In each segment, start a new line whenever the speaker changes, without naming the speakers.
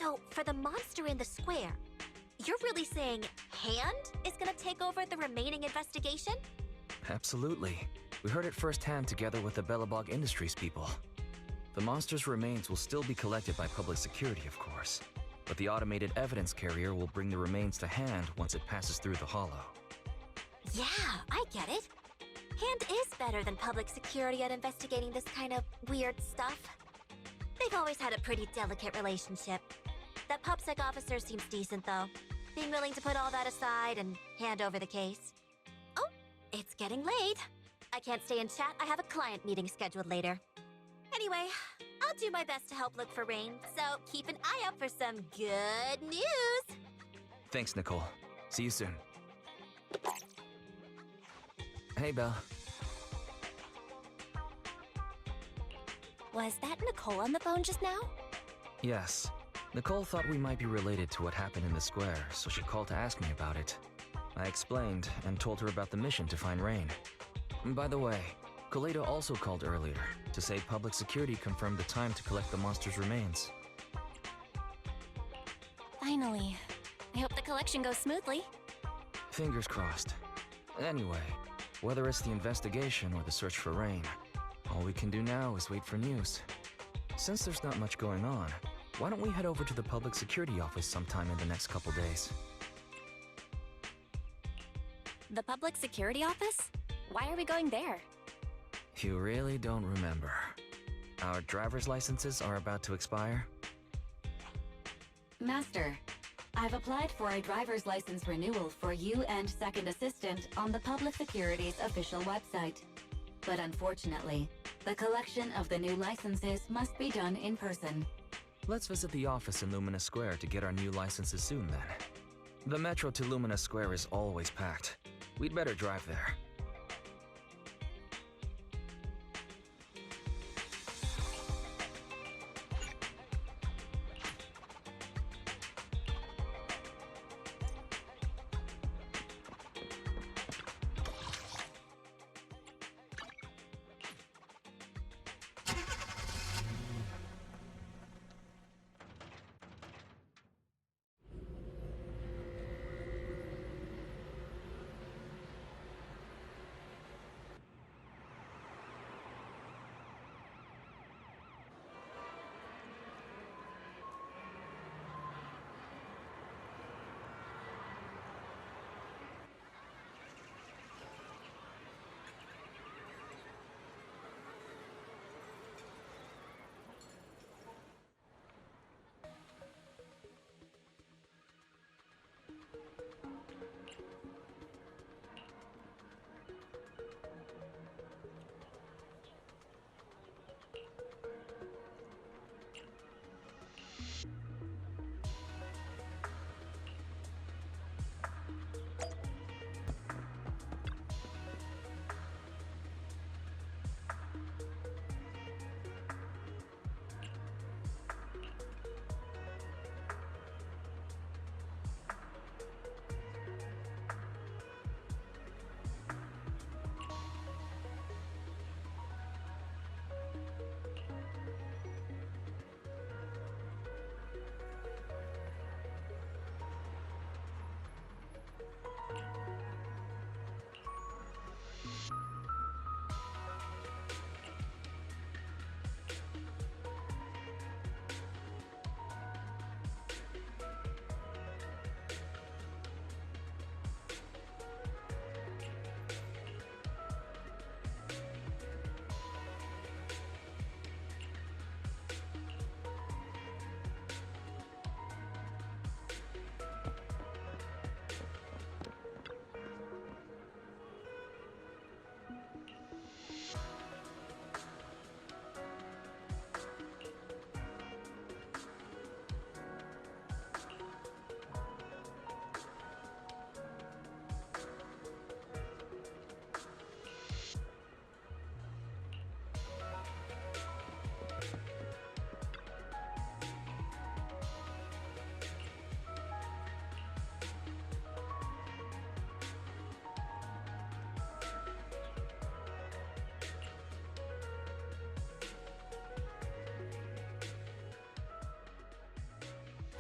So, for the monster in the square, you're really saying Hand is gonna take over the remaining investigation?
Absolutely. We heard it firsthand together with the Bellabog Industries people. The monster's remains will still be collected by public security, of course, but the automated evidence carrier will bring the remains to Hand once it passes through the hollow.
Yeah, I get it. Hand is better than public security at investigating this kind of weird stuff. They've always had a pretty delicate relationship. That PubSec officer seems decent, though, being willing to put all that aside and hand over the case. Oh, it's getting late. I can't stay and chat. I have a client meeting scheduled later. Anyway, I'll do my best to help look for Rain, so keep an eye out for some good news!
Thanks, Nicole. See you soon. Hey, Belle.
Was that Nicole on the phone just now?
Yes. Nicole thought we might be related to what happened in the square, so she called to ask me about it. I explained and told her about the mission to find Rain. By the way, Kaleda also called earlier to say public security confirmed the time to collect the monster's remains.
Finally. I hope the collection goes smoothly.
Fingers crossed. Anyway, whether it's the investigation or the search for Rain, all we can do now is wait for news. Since there's not much going on, why don't we head over to the public security office sometime in the next couple days?
The public security office? Why are we going there?
You really don't remember. Our driver's licenses are about to expire.
Master, I've applied for a driver's license renewal for you and second assistant on the Public Security's official website. But unfortunately, the collection of the new licenses must be done in person.
Let's visit the office in Lumina Square to get our new licenses soon then. The metro to Lumina Square is always packed. We'd better drive there.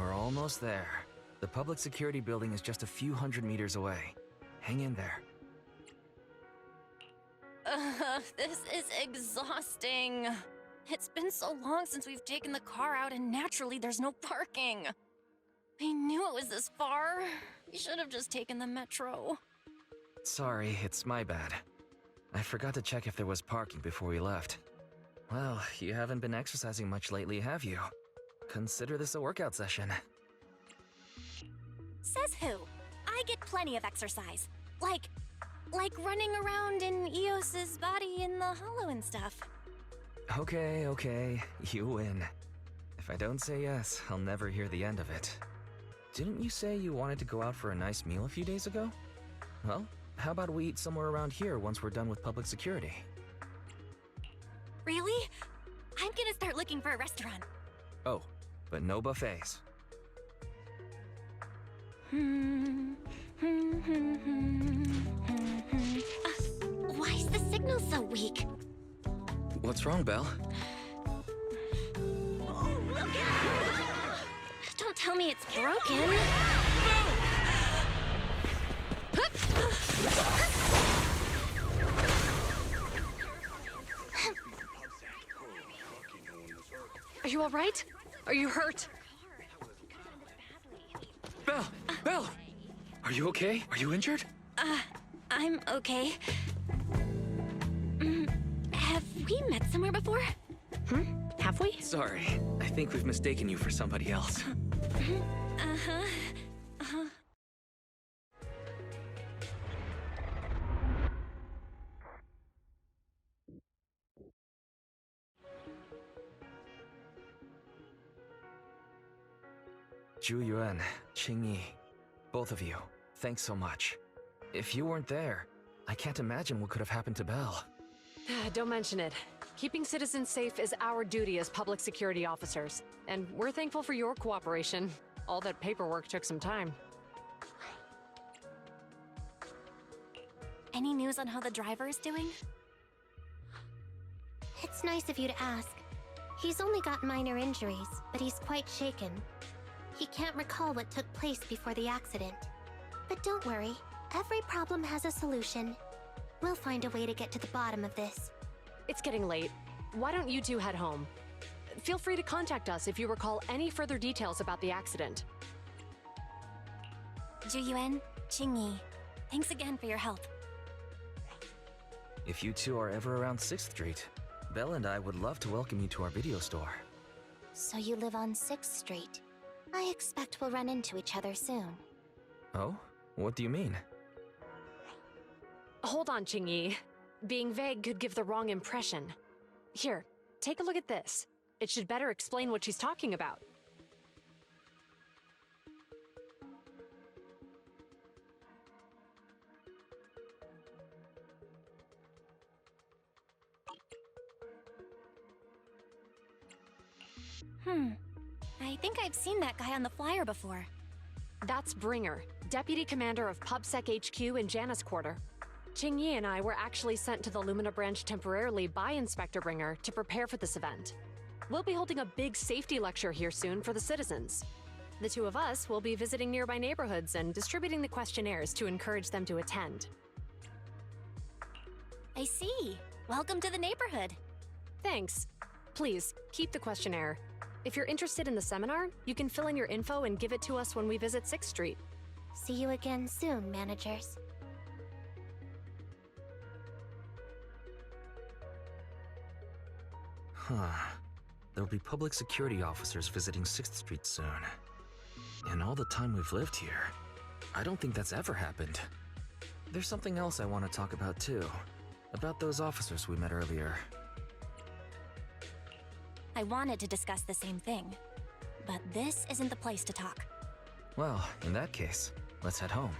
We're almost there. The public security building is just a few hundred meters away. Hang in there.
This is exhausting. It's been so long since we've taken the car out, and naturally there's no parking. I knew it was this far. We should have just taken the metro.
Sorry, it's my bad. I forgot to check if there was parking before we left. Well, you haven't been exercising much lately, have you? Consider this a workout session.
Says who? I get plenty of exercise. Like running around in Eos's body in the hollow and stuff.
Okay, you win. If I don't say yes, I'll never hear the end of it. Didn't you say you wanted to go out for a nice meal a few days ago? Well, how about we eat somewhere around here once we're done with public security?
Really? I'm gonna start looking for a restaurant.
Oh, but no buffets.
Why is the signal so weak?
What's wrong, Belle?
Don't tell me it's broken.
Are you all right? Are you hurt?
Belle! Are you okay? Are you injured?
I'm okay. Have we met somewhere before?
Have we?
Sorry, I think we've mistaken you for somebody else. Zhu Yuan, Qing Yi, both of you, thanks so much. If you weren't there, I can't imagine what could have happened to Belle.
Don't mention it. Keeping citizens safe is our duty as public security officers, and we're thankful for your cooperation. All that paperwork took some time.
Any news on how the driver is doing?
It's nice of you to ask. He's only got minor injuries, but he's quite shaken. He can't recall what took place before the accident. But don't worry, every problem has a solution. We'll find a way to get to the bottom of this.
It's getting late. Why don't you two head home? Feel free to contact us if you recall any further details about the accident.
Zhu Yuan, Qing Yi, thanks again for your help.
If you two are ever around 6th Street, Belle and I would love to welcome you to our video store.
So you live on 6th Street. I expect we'll run into each other soon.
Oh? What do you mean?
Hold on, Qing Yi. Being vague could give the wrong impression. Here, take a look at this. It should better explain what she's talking about.
I think I've seen that guy on the flyer before.
That's Bringer, Deputy Commander of PubSec HQ in Janus Quarter. Qing Yi and I were actually sent to the Lumina branch temporarily by Inspector Bringer to prepare for this event. We'll be holding a big safety lecture here soon for the citizens. The two of us will be visiting nearby neighborhoods and distributing the questionnaires to encourage them to attend.
I see. Welcome to the neighborhood.
Thanks. Please, keep the questionnaire. If you're interested in the seminar, you can fill in your info and give it to us when we visit 6th Street.
See you again soon, managers.
There'll be public security officers visiting 6th Street soon. In all the time we've lived here, I don't think that's ever happened. There's something else I want to talk about too. About those officers we met earlier.
I wanted to discuss the same thing, but this isn't the place to talk.
Well, in that case, let's head home.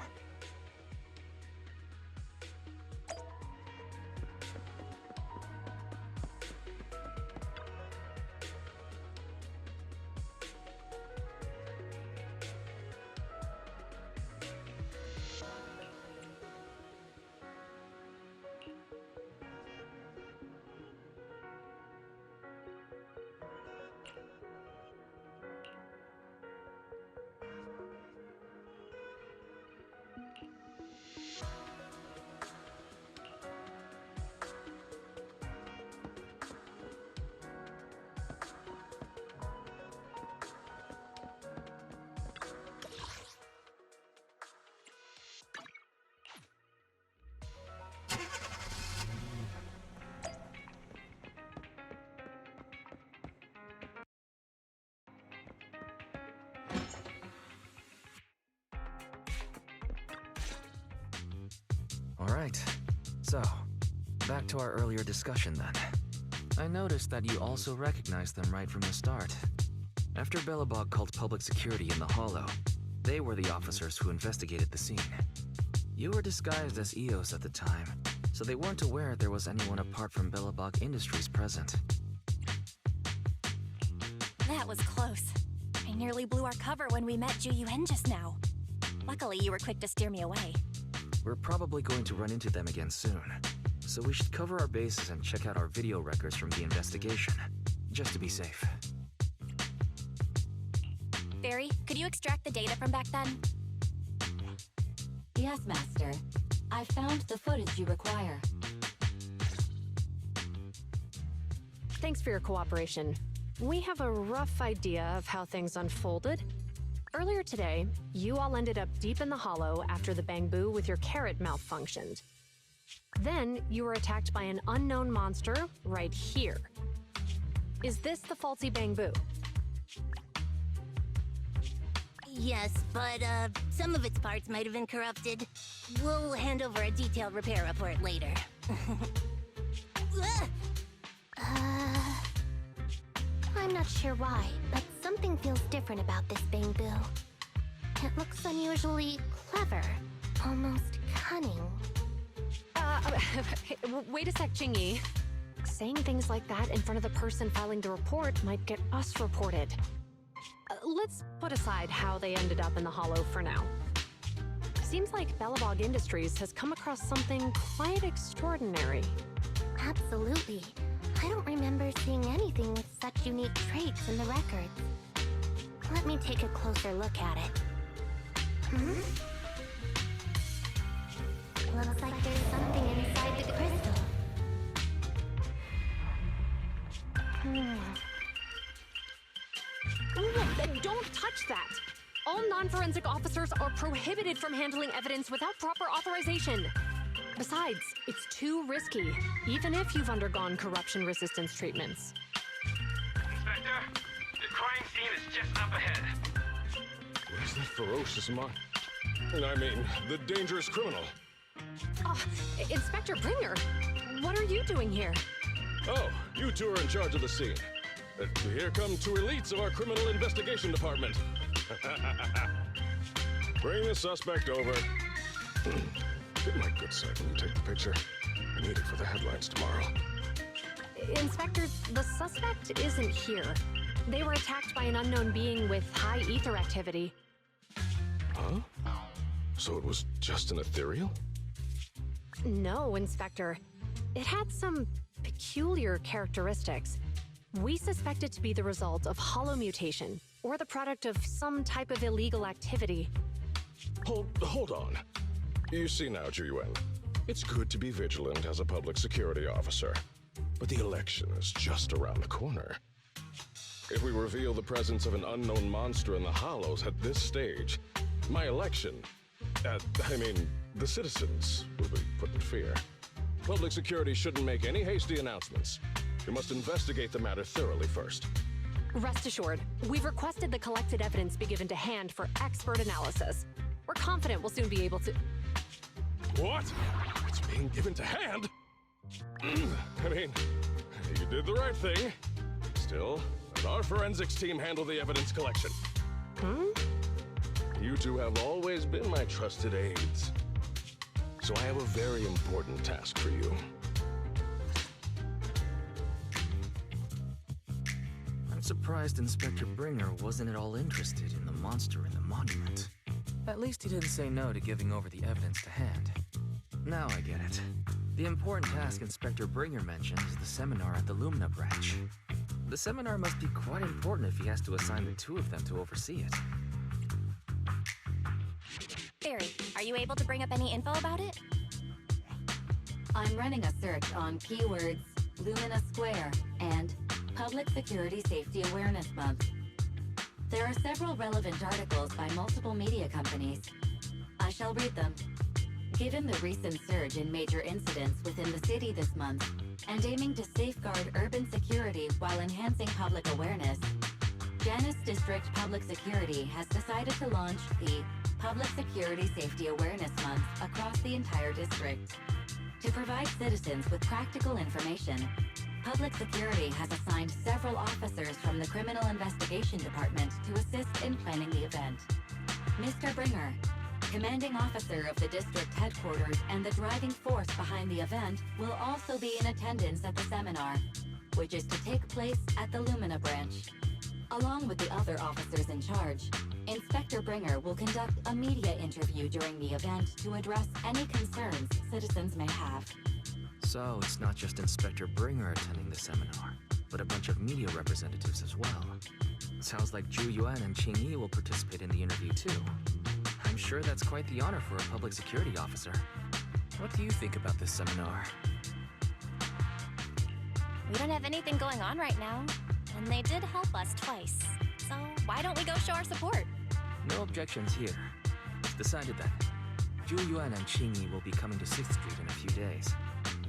Right. So, back to our earlier discussion then. I noticed that you also recognized them right from the start. After Belobog called public security in the Hollow, they were the officers who investigated the scene. You were disguised as EOS at the time, so they weren't aware there was anyone apart from Belobog Industries present.
That was close. I nearly blew our cover when we met Ju-Yuen just now. Luckily, you were quick to steer me away.
We're probably going to run into them again soon, so we should cover our bases and check out our video records from the investigation, just to be safe.
Barry, could you extract the data from back then?
Yes, Master. I found the footage you require.
Thanks for your cooperation. We have a rough idea of how things unfolded. Earlier today, you all ended up deep in the Hollow after the Bangbu with your carrot malfunctioned. Then, you were attacked by an unknown monster right here. Is this the faulty Bangbu?
Yes, but some of its parts might have been corrupted. We'll hand over a detailed repair report later.
I'm not sure why, but something feels different about this Bangbu. It looks unusually clever, almost cunning.
Wait a sec, Jingyi. Saying things like that in front of the person filing the report might get us reported. Let's put aside how they ended up in the Hollow for now. Seems like Belobog Industries has come across something quite extraordinary.
Absolutely. I don't remember seeing anything with such unique traits in the records. Let me take a closer look at it. Looks like there's something inside the crystal.
Don't touch that! All non-forensic officers are prohibited from handling evidence without proper authorization. Besides, it's too risky, even if you've undergone corruption resistance treatments.
Inspector, the crime scene is just up ahead.
Where's that ferocious I mean, the dangerous criminal.
Inspector Bringer, what are you doing here?
Oh, you two are in charge of the scene. Here come two elites of our criminal investigation department. Bring the suspect over. Get my good side when you take the picture. I need it for the headlines tomorrow.
Inspector, the suspect isn't here. They were attacked by an unknown being with high ether activity.
Huh? So it was just an ethereal?
No, Inspector. It had some peculiar characteristics. We suspect it to be the result of hollow mutation, or the product of some type of illegal activity.
Hold on. You see now, Ju-Yuen, it's good to be vigilant as a public security officer, but the election is just around the corner. If we reveal the presence of an unknown monster in the Hollows at this stage, my election, the citizens will be put in fear. Public security shouldn't make any hasty announcements. We must investigate the matter thoroughly first.
Rest assured, we've requested the collected evidence be given to hand for expert analysis. We're confident we'll soon be able to...
What? It's being given to hand? You did the right thing. Still, let our forensics team handle the evidence collection. You two have always been my trusted aides. So I have a very important task for you.
I'm surprised Inspector Bringer wasn't at all interested in the monster in the monument. At least he didn't say no to giving over the evidence to hand. Now I get it. The important task Inspector Bringer mentioned is the seminar at the Lumina branch. The seminar must be quite important if he has to assign the two of them to oversee it.
Barry, are you able to bring up any info about it?
I'm running a search on keywords Lumina Square and Public Security Safety Awareness Month. There are several relevant articles by multiple media companies. I shall read them. Given the recent surge in major incidents within the city this month, and aiming to safeguard urban security while enhancing public awareness, Janus District Public Security has decided to launch the Public Security Safety Awareness Month across the entire district. To provide citizens with practical information, Public Security has assigned several officers from the Criminal Investigation Department to assist in planning the event. Mr. Bringer, commanding officer of the district headquarters and the driving force behind the event, will also be in attendance at the seminar, which is to take place at the Lumina branch. Along with the other officers in charge, Inspector Bringer will conduct a media interview during the event to address any concerns citizens may have.
So it's not just Inspector Bringer attending the seminar, but a bunch of media representatives as well. Sounds like Zhu Yuan and Qing Yi will participate in the interview too. I'm sure that's quite the honor for a public security officer. What do you think about this seminar?
We don't have anything going on right now, and they did help us twice. So why don't we go show our support?
No objections here. It's decided then. Zhu Yuan and Qing Yi will be coming to 6th Street in a few days.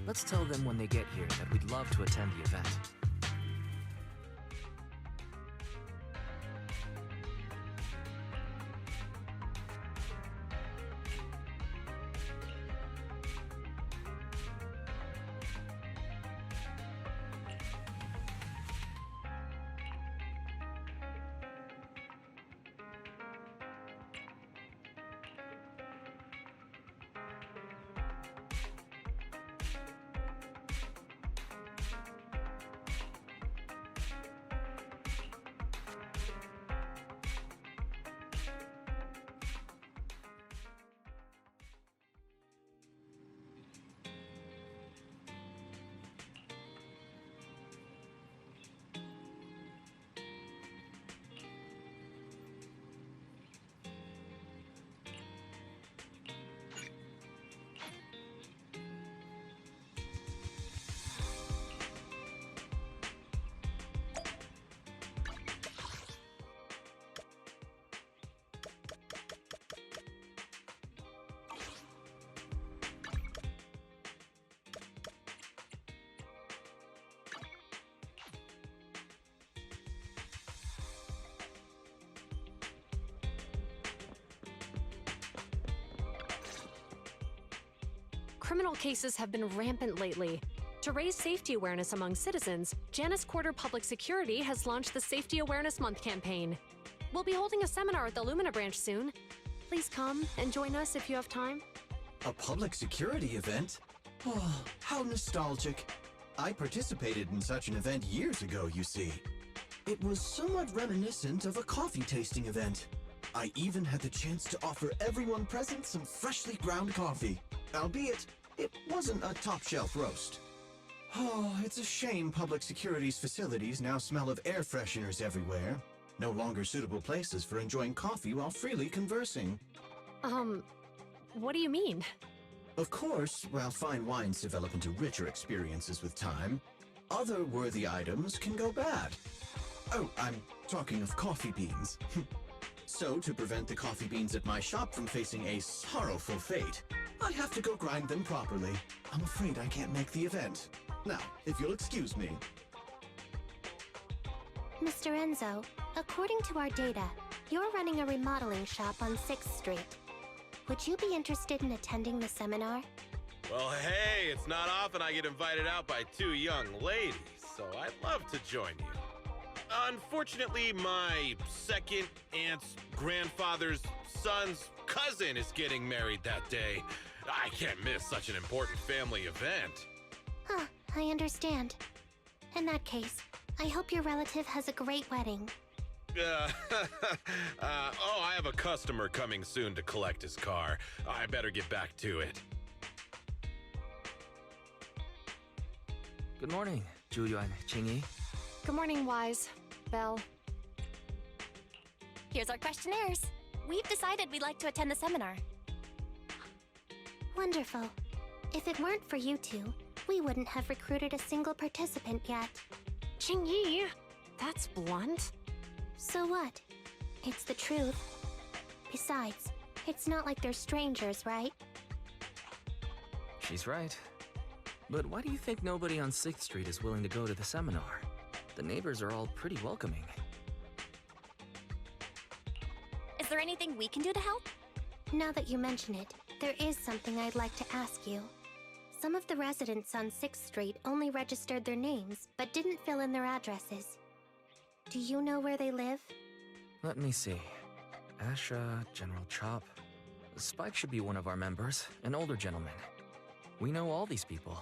Let's tell them when they get here that we'd love to attend the event.
Criminal cases have been rampant lately. To raise safety awareness among citizens, Janus Quarter Public Security has launched the Safety Awareness Month campaign. We'll be holding a seminar at the Lumina branch soon. Please come and join us if you have time.
A public security event? Oh, how nostalgic. I participated in such an event years ago, you see. It was somewhat reminiscent of a coffee tasting event. I even had the chance to offer everyone present some freshly ground coffee, albeit it wasn't a top-shelf roast. Oh, it's a shame public security's facilities now smell of air fresheners everywhere. No longer suitable places for enjoying coffee while freely conversing.
What do you mean?
Of course, while fine wines develop into richer experiences with time, other worthy items can go bad. Oh, I'm talking of coffee beans. So, to prevent the coffee beans at my shop from facing a sorrowful fate, I have to go grind them properly. I'm afraid I can't make the event. Now, if you'll excuse me.
Mr. Enzo, according to our data, you're running a remodeling shop on 6th Street. Would you be interested in attending the seminar?
Well, hey, it's not often I get invited out by two young ladies, so I'd love to join you. Unfortunately, my second aunt's grandfather's son's cousin is getting married that day. I can't miss such an important family event.
Huh, I understand. In that case, I hope your relative has a great wedding.
I have a customer coming soon to collect his car. I better get back to it.
Good morning, Zhu Yuan, Qing Yi.
Good morning, Wise. Belle.
Here's our questionnaires. We've decided we'd like to attend the seminar.
Wonderful. If it weren't for you two, we wouldn't have recruited a single participant yet.
Qing Yi, that's blunt.
So what? It's the truth. Besides, it's not like they're strangers, right?
She's right. But why do you think nobody on 6th Street is willing to go to the seminar? The neighbors are all pretty welcoming.
Is there anything we can do to help?
Now that you mention it, there is something I'd like to ask you. Some of the residents on 6th Street only registered their names, but didn't fill in their addresses. Do you know where they live?
Let me see. Asha, General Chop. Spike should be one of our members, an older gentleman. We know all these people.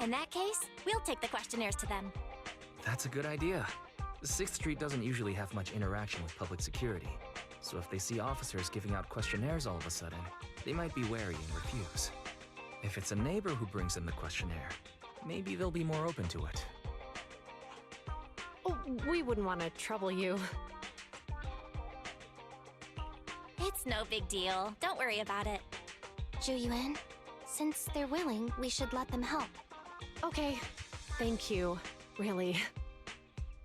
In that case, we'll take the questionnaires to them.
That's a good idea. 6th Street doesn't usually have much interaction with public security, so if they see officers giving out questionnaires all of a sudden, they might be wary and refuse. If it's a neighbor who brings in the questionnaire, maybe they'll be more open to it.
Oh, we wouldn't want to trouble you.
It's no big deal. Don't worry about it.
Zhu since they're willing, we should let them help.
Okay, thank you. Really.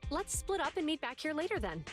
Let's split up and meet back here later then.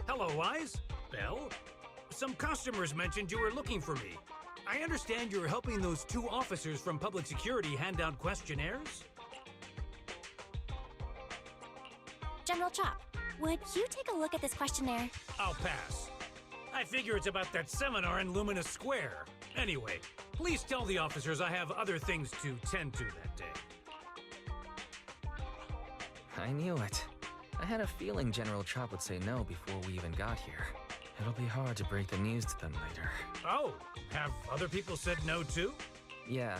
Hello, Wise. Belle? Some customers mentioned you were looking for me. I understand you're helping those 2 officers from public security hand out questionnaires?
General Chop, would you take a look at this questionnaire?
I'll pass. I figure it's about that seminar in Lumina Square. Anyway, please tell the officers I have other things to tend to that day.
I knew it. I had a feeling General Chop would say no before we even got here. It'll be hard to break the news to them later.
Oh, have other people said no too?
Yeah,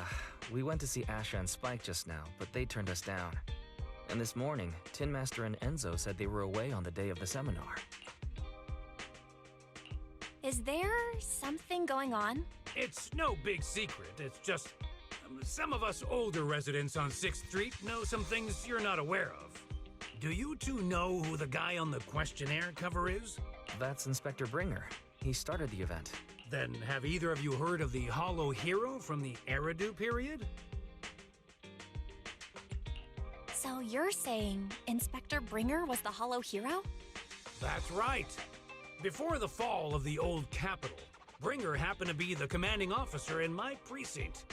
we went to see Asha and Spike just now, but they turned us down. And this morning, Tin Master and Enzo said they were away on the day of the seminar.
Is there something going on?
It's no big secret. It's just some of us older residents on 6th Street know some things you're not aware of. Do you 2 know who the guy on the questionnaire cover is?
That's Inspector Bringer. He started the event.
Then have either of you heard of the Hollow Hero from the Eridu period?
So you're saying Inspector Bringer was the Hollow Hero?
That's right. Before the fall of the old capital, Bringer happened to be the commanding officer in my precinct.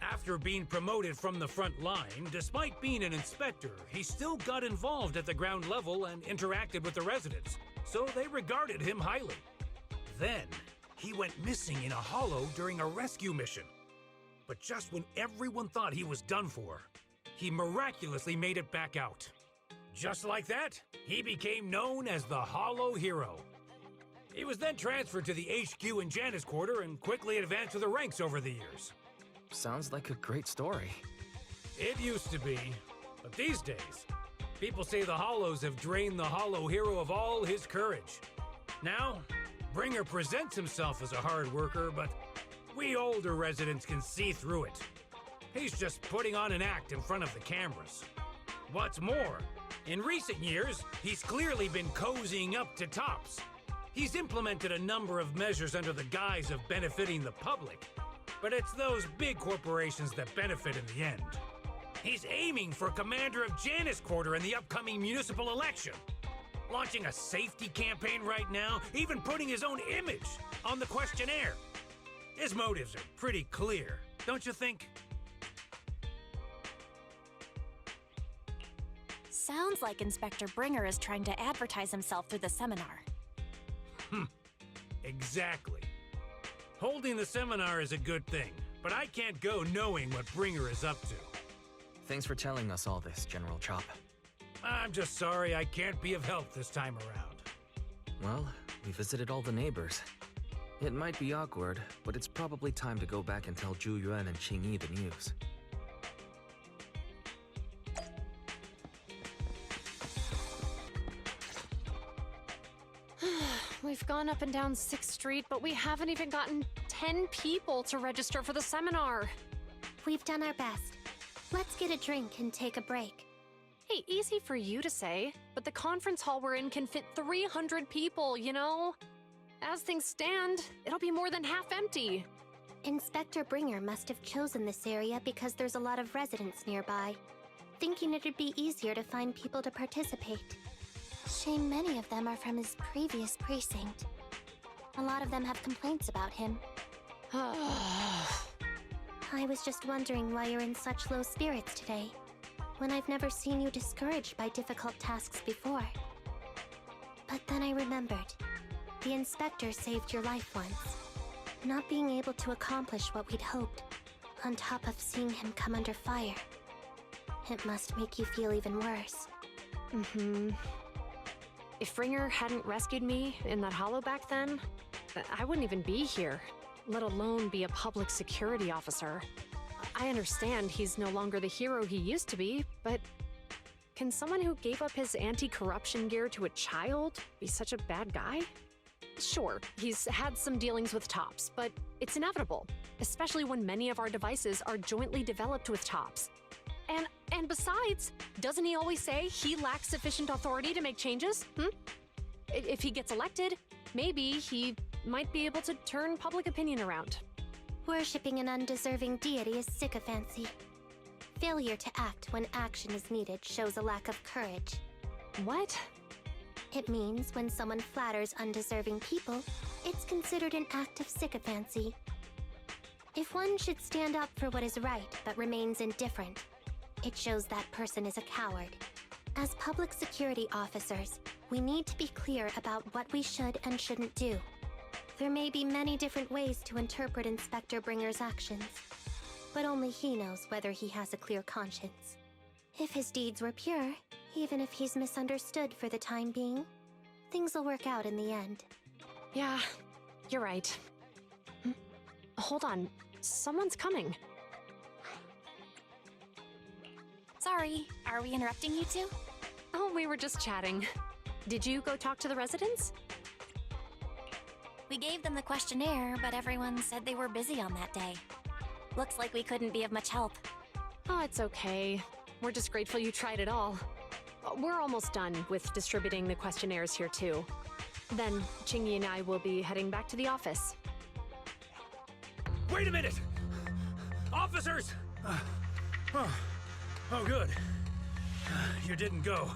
After being promoted from the front line, despite being an inspector, he still got involved at the ground level and interacted with the residents, so they regarded him highly. Then, he went missing in a hollow during a rescue mission. But just when everyone thought he was done for, he miraculously made it back out. Just like that, he became known as the Hollow Hero. He was then transferred to the HQ in Janus Quarter and quickly advanced to the ranks over the years.
Sounds like a great story.
It used to be, but these days, people say the Hollows have drained the Hollow Hero of all his courage. Now, Bringer presents himself as a hard worker, but we older residents can see through it. He's just putting on an act in front of the cameras. What's more, in recent years, he's clearly been cozying up to Tops. He's implemented a number of measures under the guise of benefiting the public, but it's those big corporations that benefit in the end. He's aiming for commander of Janus Quarter in the upcoming municipal election, launching a safety campaign right now, even putting his own image on the questionnaire. His motives are pretty clear, don't you think?
Sounds like Inspector Bringer is trying to advertise himself through the seminar.
Exactly. Holding the seminar is a good thing, but I can't go knowing what Bringer is up to.
Thanks for telling us all this, General Chop.
I'm just sorry I can't be of help this time around.
Well, we visited all the neighbors. It might be awkward, but it's probably time to go back and tell Zhu Yuan and Qingyi the news.
We've gone up and down 6th Street, but we haven't even gotten 10 people to register for the seminar.
We've done our best. Let's get a drink and take a break.
Hey, easy for you to say, but the conference hall we're in can fit 300 people, you know? As things stand, it'll be more than half empty.
Inspector Bringer must have chosen this area because there's a lot of residents nearby, thinking it'd be easier to find people to participate. Shame many of them are from his previous precinct. A lot of them have complaints about him. I was just wondering why you're in such low spirits today, when I've never seen you discouraged by difficult tasks before. But then I remembered. The inspector saved your life once. Not being able to accomplish what we'd hoped, on top of seeing him come under fire. It must make you feel even worse.
If Bringer hadn't rescued me in that hollow back then, I wouldn't even be here, let alone be a public security officer. I understand he's no longer the hero he used to be, but can someone who gave up his anti-corruption gear to a child be such a bad guy? Sure, he's had some dealings with Tops, but it's inevitable, especially when many of our devices are jointly developed with Tops. And besides, doesn't he always say he lacks sufficient authority to make changes? If he gets elected, maybe he might be able to turn public opinion around.
Worshipping an undeserving deity is sycophancy. Failure to act when action is needed shows a lack of courage.
What?
It means when someone flatters undeserving people, it's considered an act of sycophancy. If one should stand up for what is right but remains indifferent, it shows that person is a coward. As public security officers, we need to be clear about what we should and shouldn't do. There may be many different ways to interpret Inspector Bringer's actions, but only he knows whether he has a clear conscience. If his deeds were pure, even if he's misunderstood for the time being, things will work out in the end.
Yeah, you're right. Hold on, someone's coming.
Sorry, are we interrupting you two?
Oh, we were just chatting. Did you go talk to the residents?
We gave them the questionnaire, but everyone said they were busy on that day. Looks like we couldn't be of much help.
Oh, it's okay. We're just grateful you tried it all. We're almost done with distributing the questionnaires here too. Then Qingyi and I will be heading back to the office.
Wait a minute! Officers! Oh, good. You didn't go.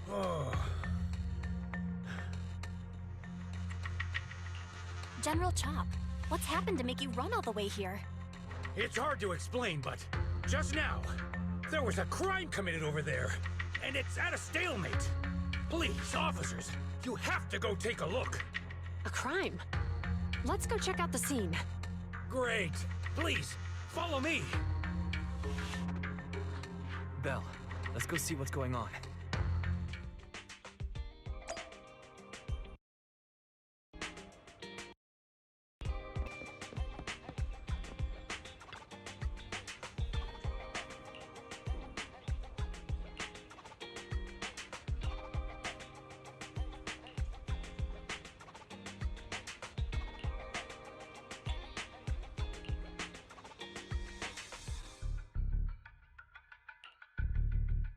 Oh.
General Chop, what's happened to make you run all the way here?
It's hard to explain, but just now, there was a crime committed over there, and it's at a stalemate. Please, officers, you have to go take a look.
A crime? Let's go check out the scene.
Great. Please, follow me.
Belle, let's go see what's going on.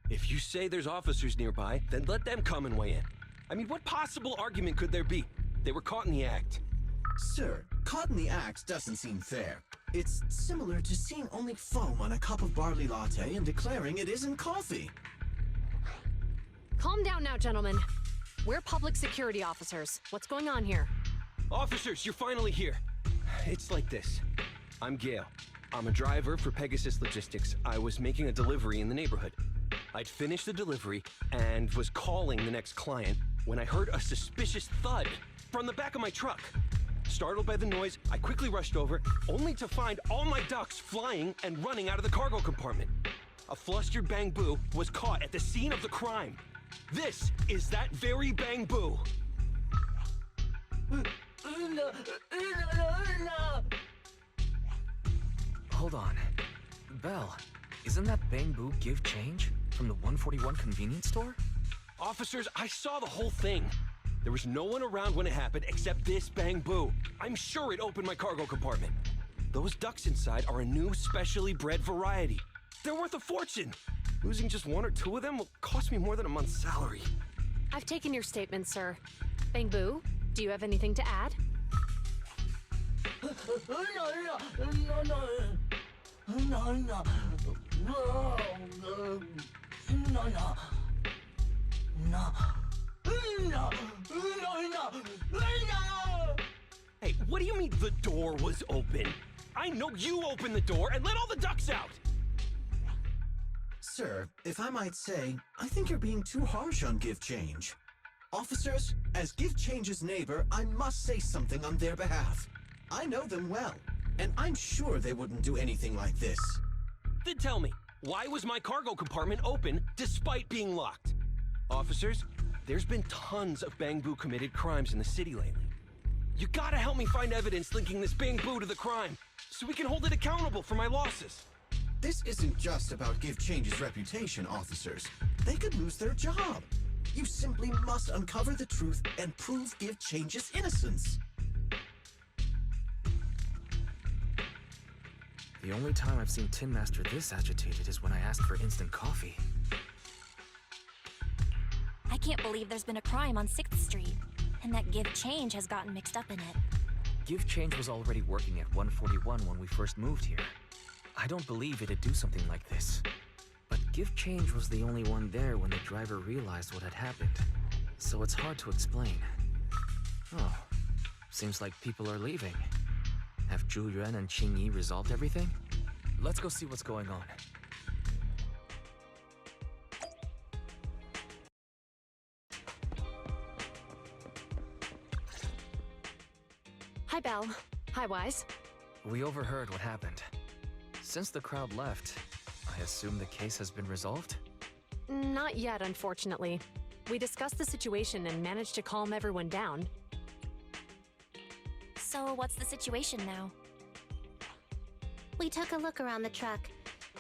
If you say there's officers nearby, then let them come and weigh in. I mean, what possible argument could there be? They were caught in the act.
Sir, caught in the act doesn't seem fair. It's similar to seeing only foam on a cup of barley latte and declaring it isn't coffee.
Calm down now, gentlemen. We're public security officers. What's going on here?
Officers, you're finally here. It's like this. I'm Gale. I'm a driver for Pegasus Logistics. I was making a delivery in the neighborhood. I'd finished the delivery and was calling the next client when I heard a suspicious thud from the back of my truck. Startled by the noise, I quickly rushed over, only to find all my ducks flying and running out of the cargo compartment. A flustered Bang Boo was caught at the scene of the crime. This is that very Bang Boo.
Hold on. Belle, isn't that Bang Boo give change from the 141 convenience store?
Officers, I saw the whole thing. There was no one around when it happened except this Bang Boo. I'm sure it opened my cargo compartment. Those ducks inside are a new specially bred variety. They're worth a fortune. Losing just one or two of them will cost me more than a month's salary.
I've taken your statement, sir. Bang Boo, do you have anything to add?
Hey, what do you mean the door was open? I know you opened the door and let all the ducks out!
Sir, if I might say, I think you're being too harsh on Give Change. Officers, as Give Change's neighbor, I must say something on their behalf. I know them well, and I'm sure they wouldn't do anything like this.
Then tell me, why was my cargo compartment open despite being locked? Officers, there's been tons of Bang Boo committed crimes in the city lately. You gotta help me find evidence linking this Bang Boo to the crime, so we can hold it accountable for my losses.
This isn't just about Give Change's reputation, officers. They could lose their job. You simply must uncover the truth and prove Give Change's innocence.
The only time I've seen Tin Master this agitated is when I asked for instant coffee.
I can't believe there's been a crime on 6th Street, and that Give Change has gotten mixed up in it.
Give Change was already working at 141 when we first moved here. I don't believe it'd do something like this. But Give Change was the only one there when the driver realized what had happened. So it's hard to explain. Oh, seems like people are leaving. Have Zhu Yuan and Qing Yi resolved everything? Let's go see what's going on.
Hi, Belle. Hi, Wise.
We overheard what happened. Since the crowd left, I assume the case has been resolved?
Not yet, unfortunately. We discussed the situation and managed to calm everyone down.
So what's the situation now?
We took a look around the truck,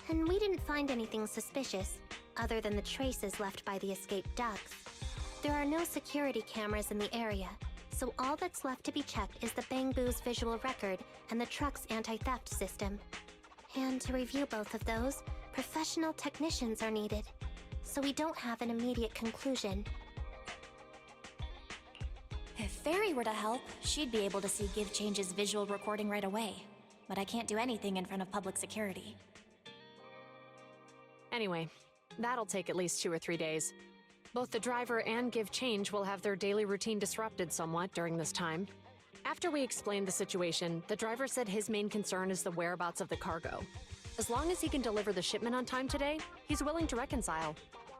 and we didn't find anything suspicious, other than the traces left by the escaped ducks. There are no security cameras in the area, so all that's left to be checked is the Bang Boo's visual record and the truck's anti-theft system. And to review both of those, professional technicians are needed, so we don't have an immediate conclusion.
If Fairy were to help, she'd be able to see Give Change's visual recording right away. But I can't do anything in front of public security.
Anyway, that'll take at least 2 or 3 days. Both the driver and Give Change will have their daily routine disrupted somewhat during this time. After we explained the situation, the driver said his main concern is the whereabouts of the cargo. As long as he can deliver the shipment on time today, he's willing to reconcile.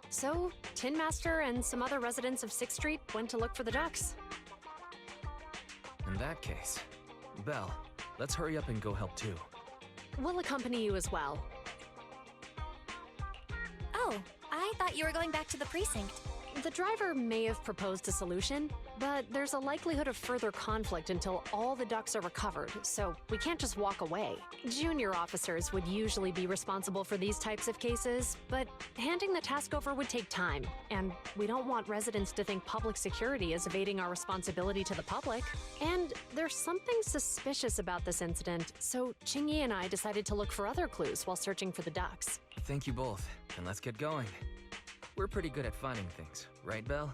So, Tin Master and some other residents of 6th Street went to look for the ducks.
In that case, Belle, let's hurry up and go help too.
We'll accompany you as well.
Oh, I thought you were going back to the precinct.
The driver may have proposed a solution, but there's a likelihood of further conflict until all the ducks are recovered, so we can't just walk away. Junior officers would usually be responsible for these types of cases, but handing the task over would take time, and we don't want residents to think public security is evading our responsibility to the public. And there's something suspicious about this incident, so Qingyi and I decided to look for other clues while searching for the ducks.
Thank you both, and let's get going. We're pretty good at finding things, right, Belle?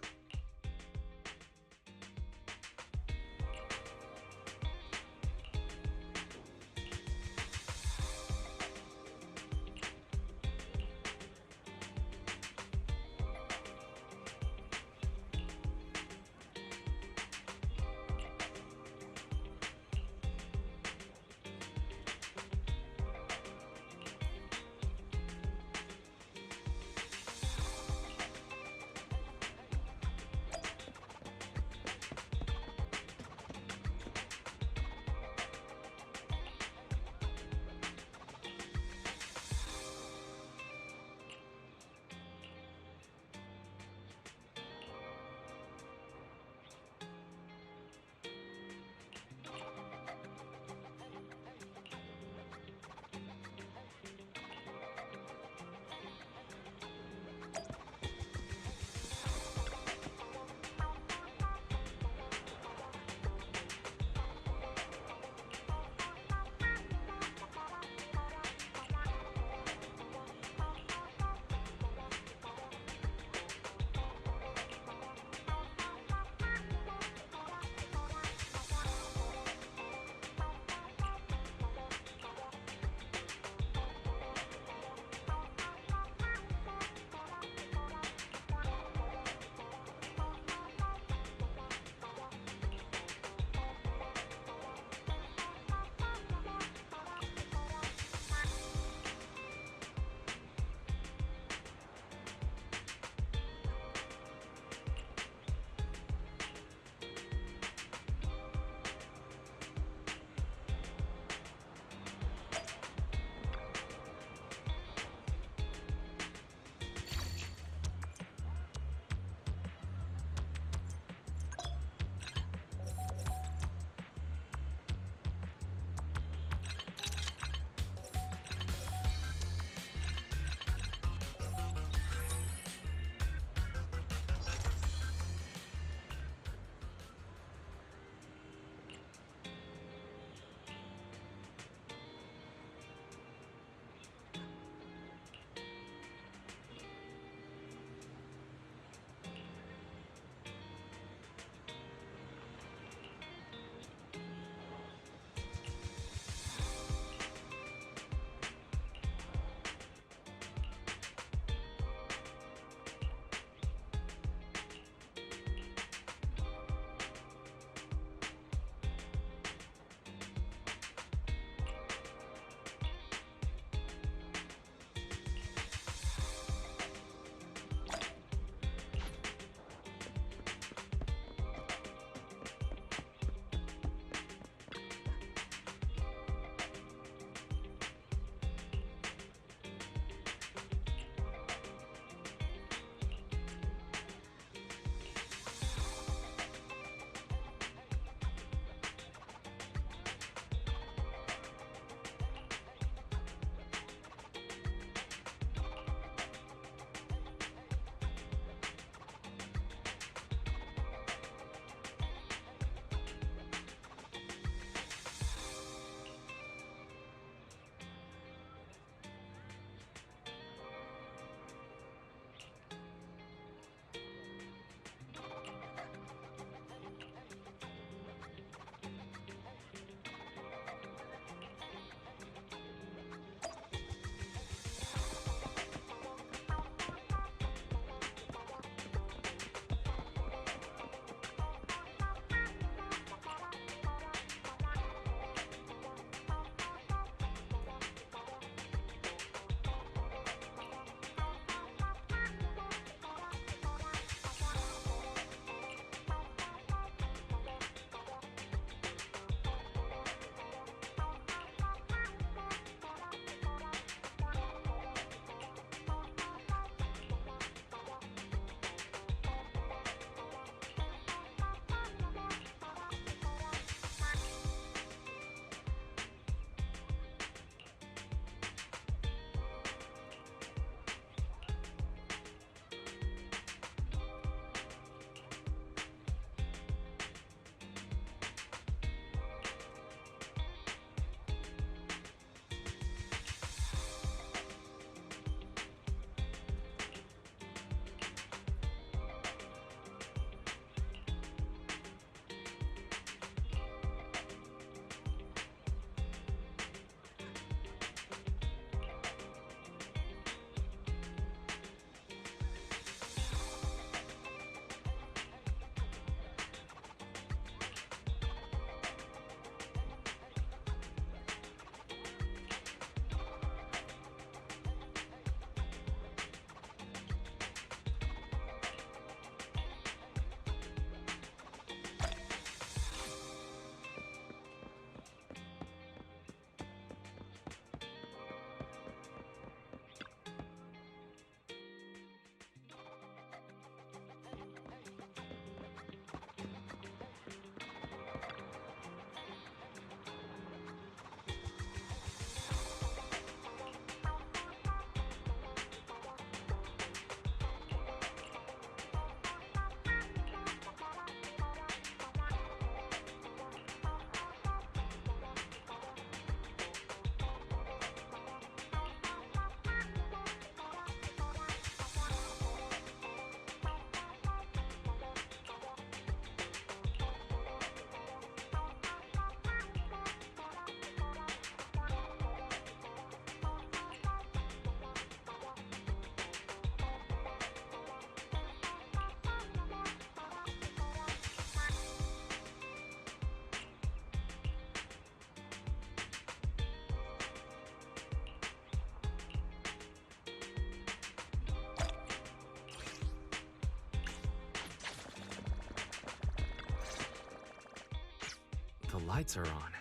lights are on.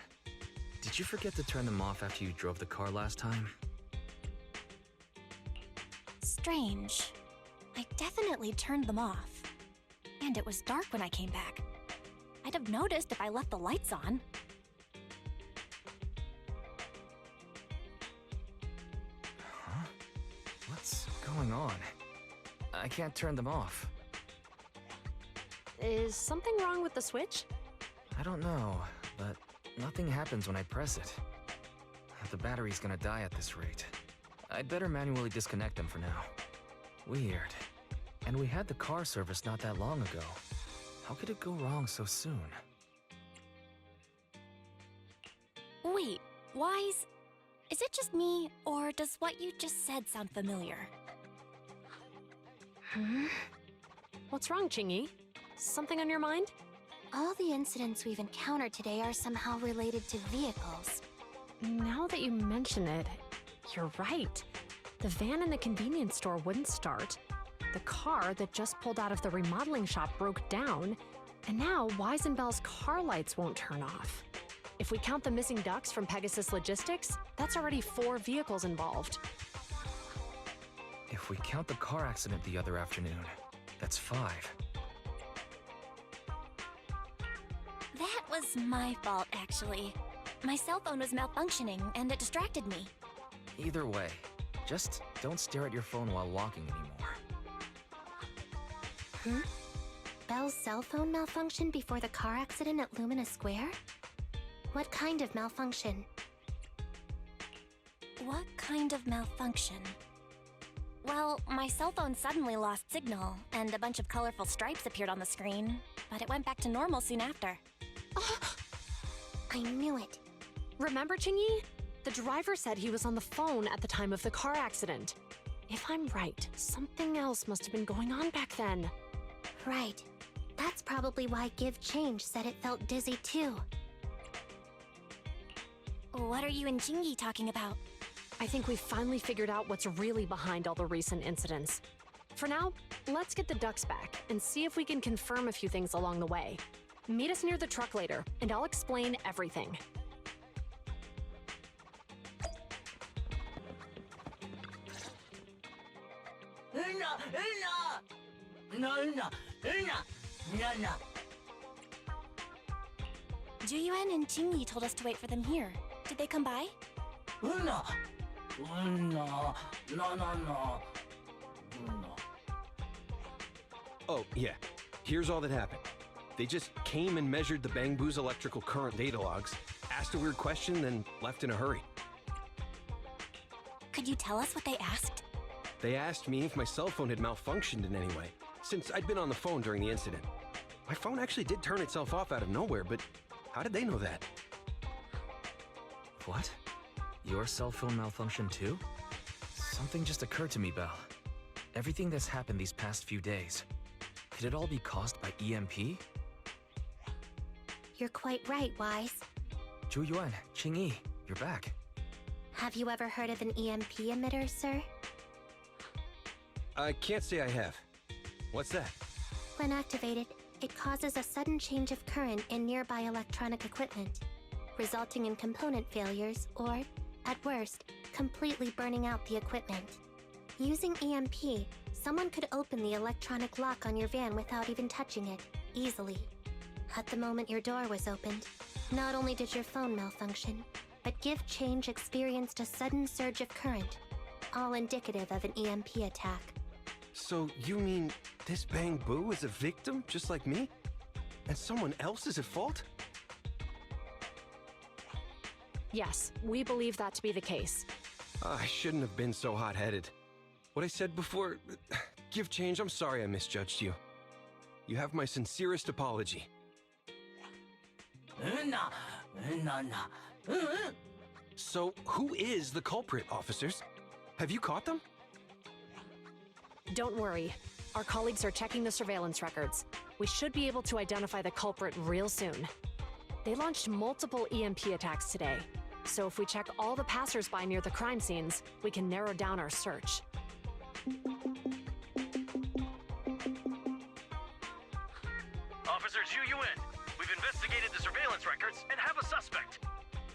Did you forget to turn them off after you drove the car last time?
Strange. I definitely turned them off. And it was dark when I came back. I'd have noticed if I left the lights on.
Huh? What's going on? I can't turn them off.
Is something wrong with the switch?
I don't know, but nothing happens when I press it. The battery's gonna die at this rate. I'd better manually disconnect them for now. Weird. And we had the car serviced not that long ago. How could it go wrong so soon?
Wait, Wise? Is it just me, or does what you just said sound familiar?
What's wrong, Qingyi? Something on your mind?
All the incidents we've encountered today are somehow related to vehicles.
Now that you mention it, you're right. The van in the convenience store wouldn't start. The car that just pulled out of the remodeling shop broke down. And now Wise and Belle's car lights won't turn off. If we count the missing ducks from Pegasus Logistics, that's already 4 vehicles involved.
If we count the car accident the other afternoon, that's 5.
That was my fault, actually. My cell phone was malfunctioning, and it distracted me.
Either way, just don't stare at your phone while walking anymore.
Belle's cell phone malfunctioned before the car accident at Lumina Square? What kind of malfunction?
What kind of malfunction? Well, my cell phone suddenly lost signal, and a bunch of colorful stripes appeared on the screen, but it went back to normal soon after.
I knew it.
Remember, Qingyi? The driver said he was on the phone at the time of the car accident. If I'm right, something else must have been going on back then.
Right. That's probably why Give Change said it felt dizzy too.
What are you and Qingyi talking about?
I think we've finally figured out what's really behind all the recent incidents. For now, let's get the ducks back and see if we can confirm a few things along the way. Meet us near the truck later, and I'll explain everything.
Juyuan and Qingyi told us to wait for them here. Did they come by?
Oh, yeah. Here's all that happened. They just came and measured the Bangbu's electrical current data logs, asked a weird question, then left in a hurry.
Could you tell us what they asked?
They asked me if my cell phone had malfunctioned in any way, since I'd been on the phone during the incident. My phone actually did turn itself off out of nowhere, but how did they know that?
What? Your cell phone malfunctioned too? Something just occurred to me, Belle. Everything that's happened these past few days, could it all be caused by EMP?
You're quite right, Wise.
Juyuan, Qingyi, you're back.
Have you ever heard of an EMP emitter, sir?
I can't say I have. What's that?
When activated, it causes a sudden change of current in nearby electronic equipment, resulting in component failures or, at worst, completely burning out the equipment. Using EMP, someone could open the electronic lock on your van without even touching it, easily. At the moment your door was opened, not only did your phone malfunction, but Give Change experienced a sudden surge of current, all indicative of an EMP attack.
So you mean this Bangbu is a victim, just like me? And someone else is at fault?
Yes, we believe that to be the case.
I shouldn't have been so hot-headed. What I said before... Give Change, I'm sorry I misjudged you. You have my sincerest apology. So, who is the culprit, officers? Have you caught them?
Don't worry. Our colleagues are checking the surveillance records. We should be able to identify the culprit real soon. They launched multiple EMP attacks today, so if we check all the passers-by near the crime scenes, we can narrow down our search.
Officer Zhu Yuan, we've investigated the surveillance records and have a suspect.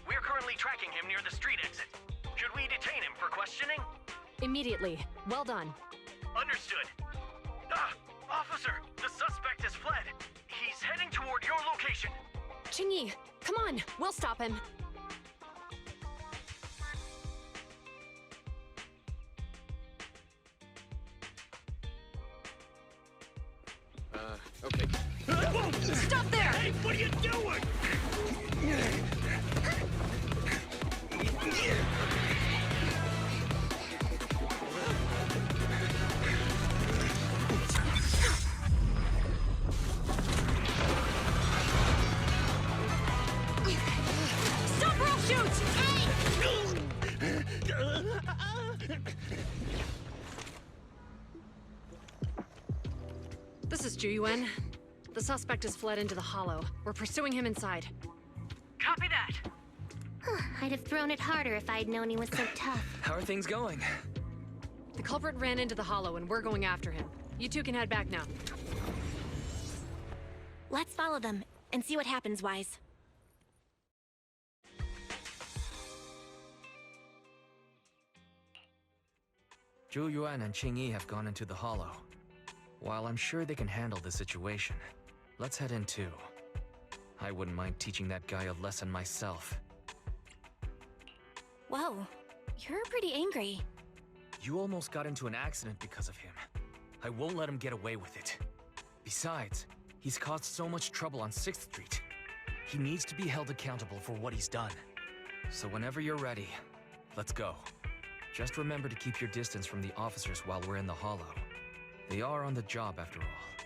We're currently tracking him near the street exit. Should we detain him for questioning?
Immediately. Well done.
Understood. Officer, the suspect has fled. He's heading toward your location.
Qingyi, come on. We'll stop him.
Okay.
Stop there!
Hey, what are you doing?
Stop or I'll shoot! This is Zhu. The suspect has fled into the hollow. We're pursuing him inside.
Copy that.
I'd have thrown it harder if I'd known he was so tough.
How are things going?
The culprit ran into the hollow and we're going after him. You two can head back now.
Let's follow them and see what happens, Wise.
Zhu Yuan and Qingyi have gone into the hollow. While I'm sure they can handle the situation, let's head in too. I wouldn't mind teaching that guy a lesson myself.
Whoa, you're pretty angry.
You almost got into an accident because of him. I won't let him get away with it. Besides, he's caused so much trouble on 6th Street. He needs to be held accountable for what he's done. So whenever you're ready, let's go. Just remember to keep your distance from the officers while we're in the hollow. They are on the job after all.